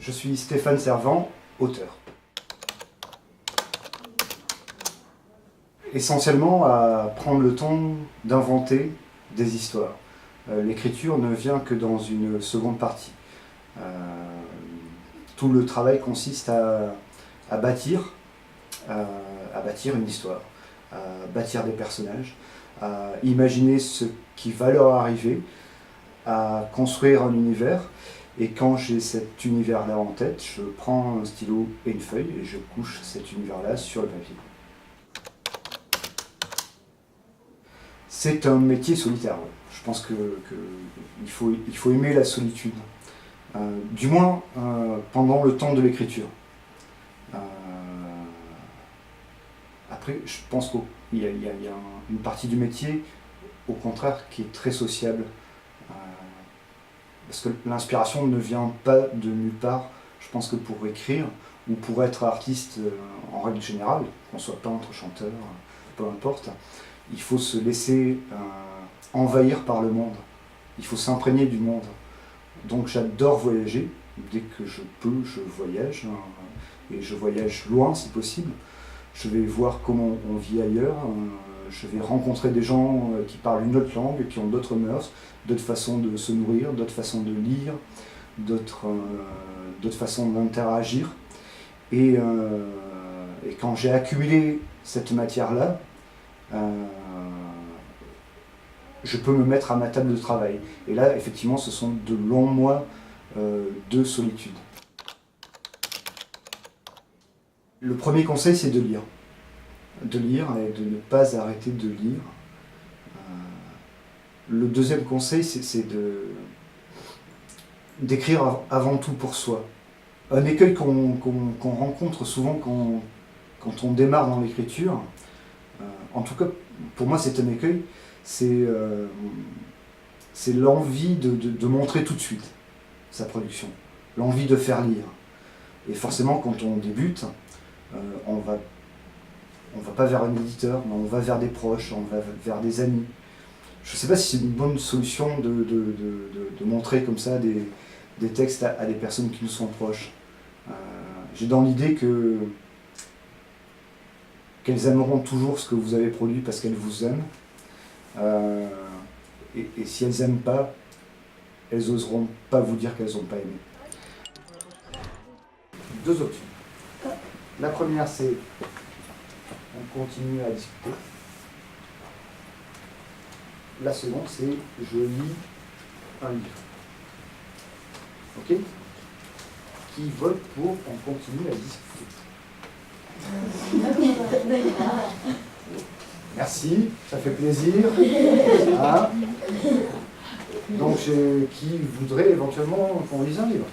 Je suis Stéphane Servant, auteur. Essentiellement à prendre le temps d'inventer des histoires. L'écriture ne vient que dans une seconde partie. Tout le travail consiste à bâtir une histoire, à bâtir des personnages, à imaginer ce qui va leur arriver, à construire un univers. Et quand j'ai cet univers-là en tête, je prends un stylo et une feuille et je couche cet univers-là sur le papier. C'est un métier solitaire. Je pense qu'il faut aimer la solitude. Du moins pendant le temps de l'écriture. Après, je pense qu'il y a une partie du métier, au contraire, qui est très sociable. Parce que l'inspiration ne vient pas de nulle part. Je pense que pour écrire, ou pour être artiste en règle générale, qu'on soit peintre, chanteur, peu importe, il faut se laisser envahir par le monde. Il faut s'imprégner du monde. Donc j'adore voyager. Dès que je peux, je voyage. Et je voyage loin si possible. Je vais voir comment on vit ailleurs. Je vais rencontrer des gens qui parlent une autre langue, qui ont d'autres mœurs, d'autres façons de se nourrir, d'autres façons de lire, d'autres façons d'interagir. Et quand j'ai accumulé cette matière-là, je peux me mettre à ma table de travail. Et là, effectivement, ce sont de longs mois de solitude. Le premier conseil, c'est de lire. De lire et de ne pas arrêter de lire. Le deuxième conseil, c'est d'écrire avant tout pour soi. Un écueil qu'on rencontre souvent quand on démarre dans l'écriture, en tout cas pour moi c'est un écueil, c'est l'envie de montrer tout de suite sa production, l'envie de faire lire. Et forcément quand on débute, on va pas vers un éditeur, mais on va vers des proches, on va vers des amis. Je ne sais pas si c'est une bonne solution de montrer comme ça des textes à des personnes qui nous sont proches. J'ai dans l'idée qu'elles aimeront toujours ce que vous avez produit parce qu'elles vous aiment. Et si elles n'aiment pas, elles n'oseront pas vous dire qu'elles n'ont pas aimé. Deux options. La première, c'est on continue à discuter. La seconde, c'est je lis un livre. Ok? Qui vote pour on continue à discuter? Merci, ça fait plaisir. Ah. Donc, qui voudrait éventuellement qu'on lise un livre?